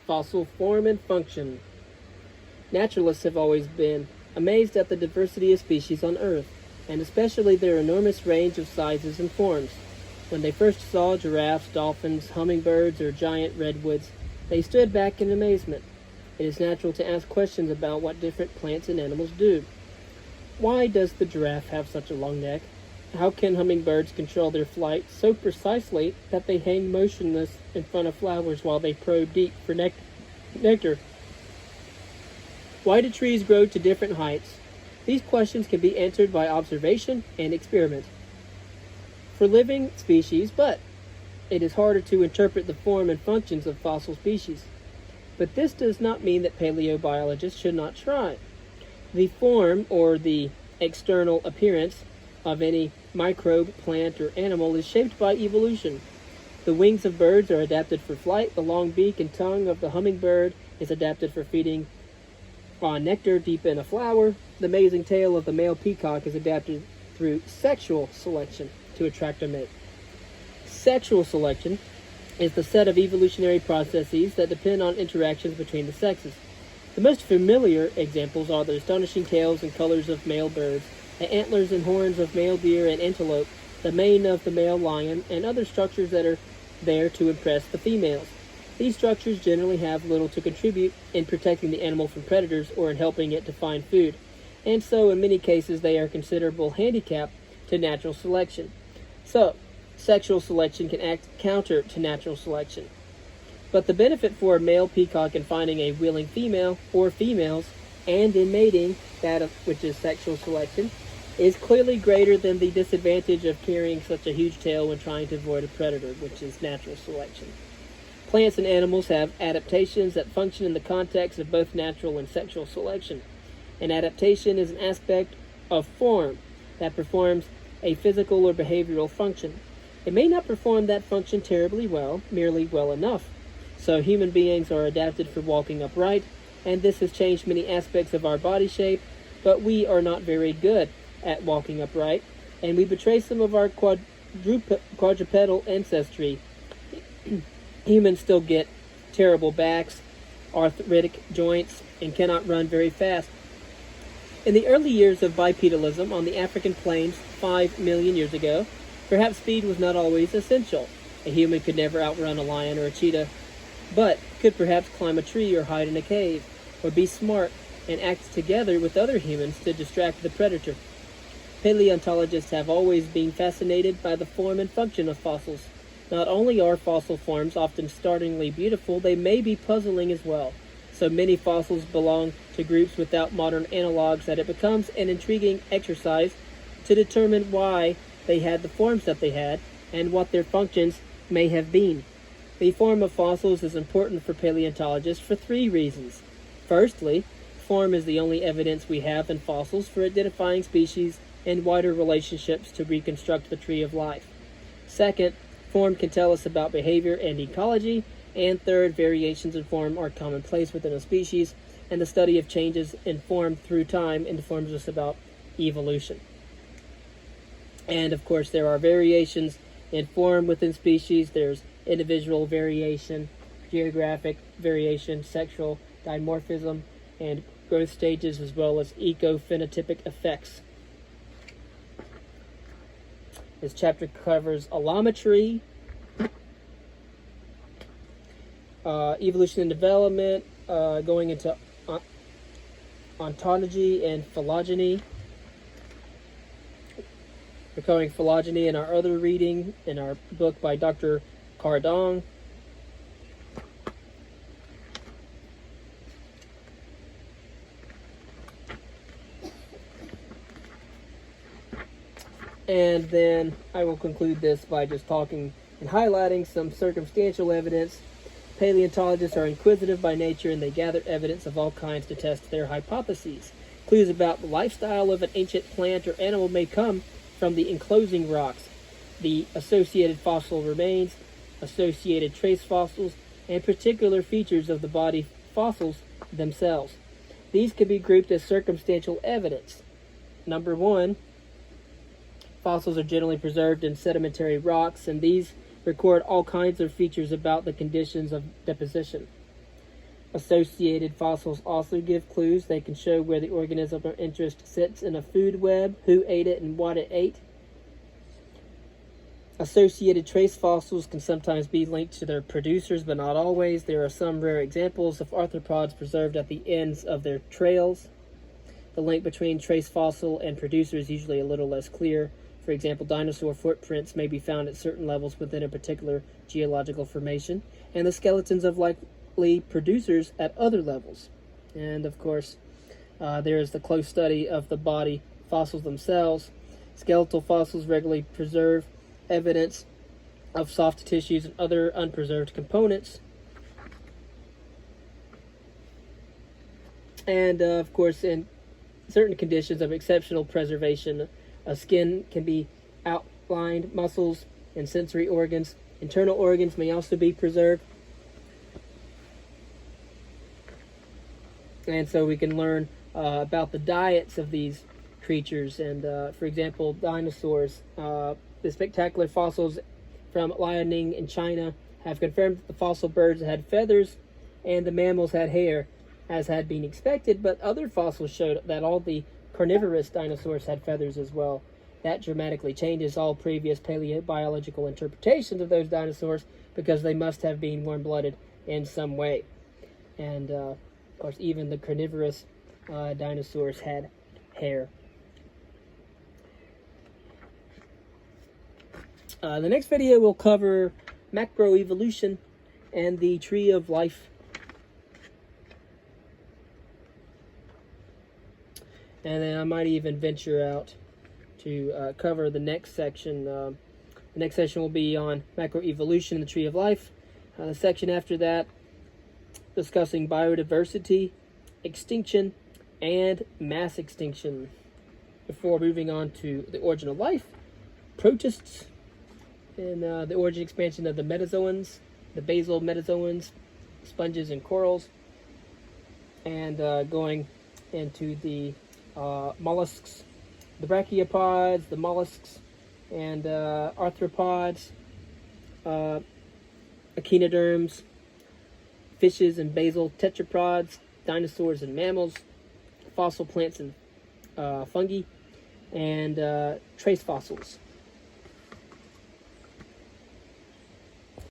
fossil form and function. Naturalists have always been amazed at the diversity of species on Earth, and especially their enormous range of sizes and forms. When they first saw giraffes, dolphins, hummingbirds, or giant redwoods, they stood back in amazement. It is natural to ask questions about what different plants and animals do. Why does the giraffe have such a long neck? How can hummingbirds control their flight so precisely that they hang motionless in front of flowers while they probe deep for nectar? Why do trees grow to different heights? These questions can be answered by observation and experiment for living species, but it is harder to interpret the form and functions of fossil species. But this does not mean that paleobiologists should not try. The form, or the external appearance, of any microbe, plant, or animal is shaped by evolution. The wings of birds are adapted for flight. The long beak and tongue of the hummingbird is adapted for feeding on nectar deep in a flower. The amazing tail of the male peacock is adapted through sexual selection to attract a mate. Sexual selection is the set of evolutionary processes that depend on interactions between the sexes. The most familiar examples are the astonishing tails and colors of male birds, the antlers and horns of male deer and antelope, the mane of the male lion, and other structures that are there to impress the females. These structures generally have little to contribute in protecting the animal from predators or in helping it to find food, and so in many cases they are a considerable handicap to natural selection. So, sexual selection can act counter to natural selection. But the benefit for a male peacock in finding a willing female or females and in mating, which is sexual selection, is clearly greater than the disadvantage of carrying such a huge tail when trying to avoid a predator, which is natural selection. Plants and animals have adaptations that function in the context of both natural and sexual selection. An adaptation is an aspect of form that performs a physical or behavioral function. It may not perform that function terribly well, merely well enough. So human beings are adapted for walking upright, and this has changed many aspects of our body shape, but we are not very good at walking upright, and we betray some of our quadrupedal ancestry. Humans still get terrible backs, arthritic joints, and cannot run very fast. In the early years of bipedalism on the African plains 5 million years ago, perhaps speed was not always essential. A human could never outrun a lion or a cheetah, but could perhaps climb a tree or hide in a cave, or be smart and act together with other humans to distract the predator. Paleontologists have always been fascinated by the form and function of fossils. Not only are fossil forms often startlingly beautiful, they may be puzzling as well. So many fossils belong to groups without modern analogs that it becomes an intriguing exercise to determine why they had the forms that they had and what their functions may have been. The form of fossils is important for paleontologists for 3 reasons. Firstly, form is the only evidence we have in fossils for identifying species and wider relationships to reconstruct the tree of life. Second, form can tell us about behavior and ecology. And third, variations in form are commonplace within a species, and the study of changes in form through time informs us about evolution. And of course, there are variations in form within species. There's individual variation, geographic variation, sexual dimorphism, and growth stages, as well as ecophenotypic effects. This chapter covers allometry, evolution and development, going into ontology and phylogeny. We're covering phylogeny in our other reading in our book by Dr. Cardong. And then I will conclude this by just talking and highlighting some circumstantial evidence. Paleontologists are inquisitive by nature, and they gather evidence of all kinds to test their hypotheses. Clues about the lifestyle of an ancient plant or animal may come from the enclosing rocks, the associated fossil remains, associated trace fossils, and particular features of the body fossils themselves. These can be grouped as circumstantial evidence. Number 1, fossils are generally preserved in sedimentary rocks, and these record all kinds of features about the conditions of deposition. Associated fossils also give clues. They can show where the organism of interest sits in a food web, who ate it, and what it ate. Associated trace fossils can sometimes be linked to their producers, but not always. There are some rare examples of arthropods preserved at the ends of their trails. The link between trace fossil and producer is usually a little less clear. For example, dinosaur footprints may be found at certain levels within a particular geological formation, and the skeletons of likely producers at other levels. And of course, there is the close study of the body fossils themselves. Skeletal fossils regularly preserve evidence of soft tissues and other unpreserved components. And of course, in certain conditions of exceptional preservation, skin can be outlined, muscles and sensory organs. Internal organs may also be preserved. And so we can learn about the diets of these creatures. And for example, dinosaurs. The spectacular fossils from Liaoning in China have confirmed that the fossil birds had feathers and the mammals had hair, as had been expected, but other fossils showed that all the carnivorous dinosaurs had feathers as well. That dramatically changes all previous paleobiological interpretations of those dinosaurs, because they must have been warm-blooded in some way. And of course, even the carnivorous dinosaurs had hair. The next video will cover macroevolution and the tree of life. And then I might even venture out to cover the next section. The next section will be on macroevolution and the tree of life. The section after that, discussing biodiversity, extinction, and mass extinction. Before moving on to the origin of life, protists, and the origin expansion of the metazoans, the basal metazoans, sponges and corals, and going into the mollusks, the brachiopods, the mollusks, and arthropods, echinoderms, fishes and basal tetrapods, dinosaurs and mammals, fossil plants and fungi, and trace fossils.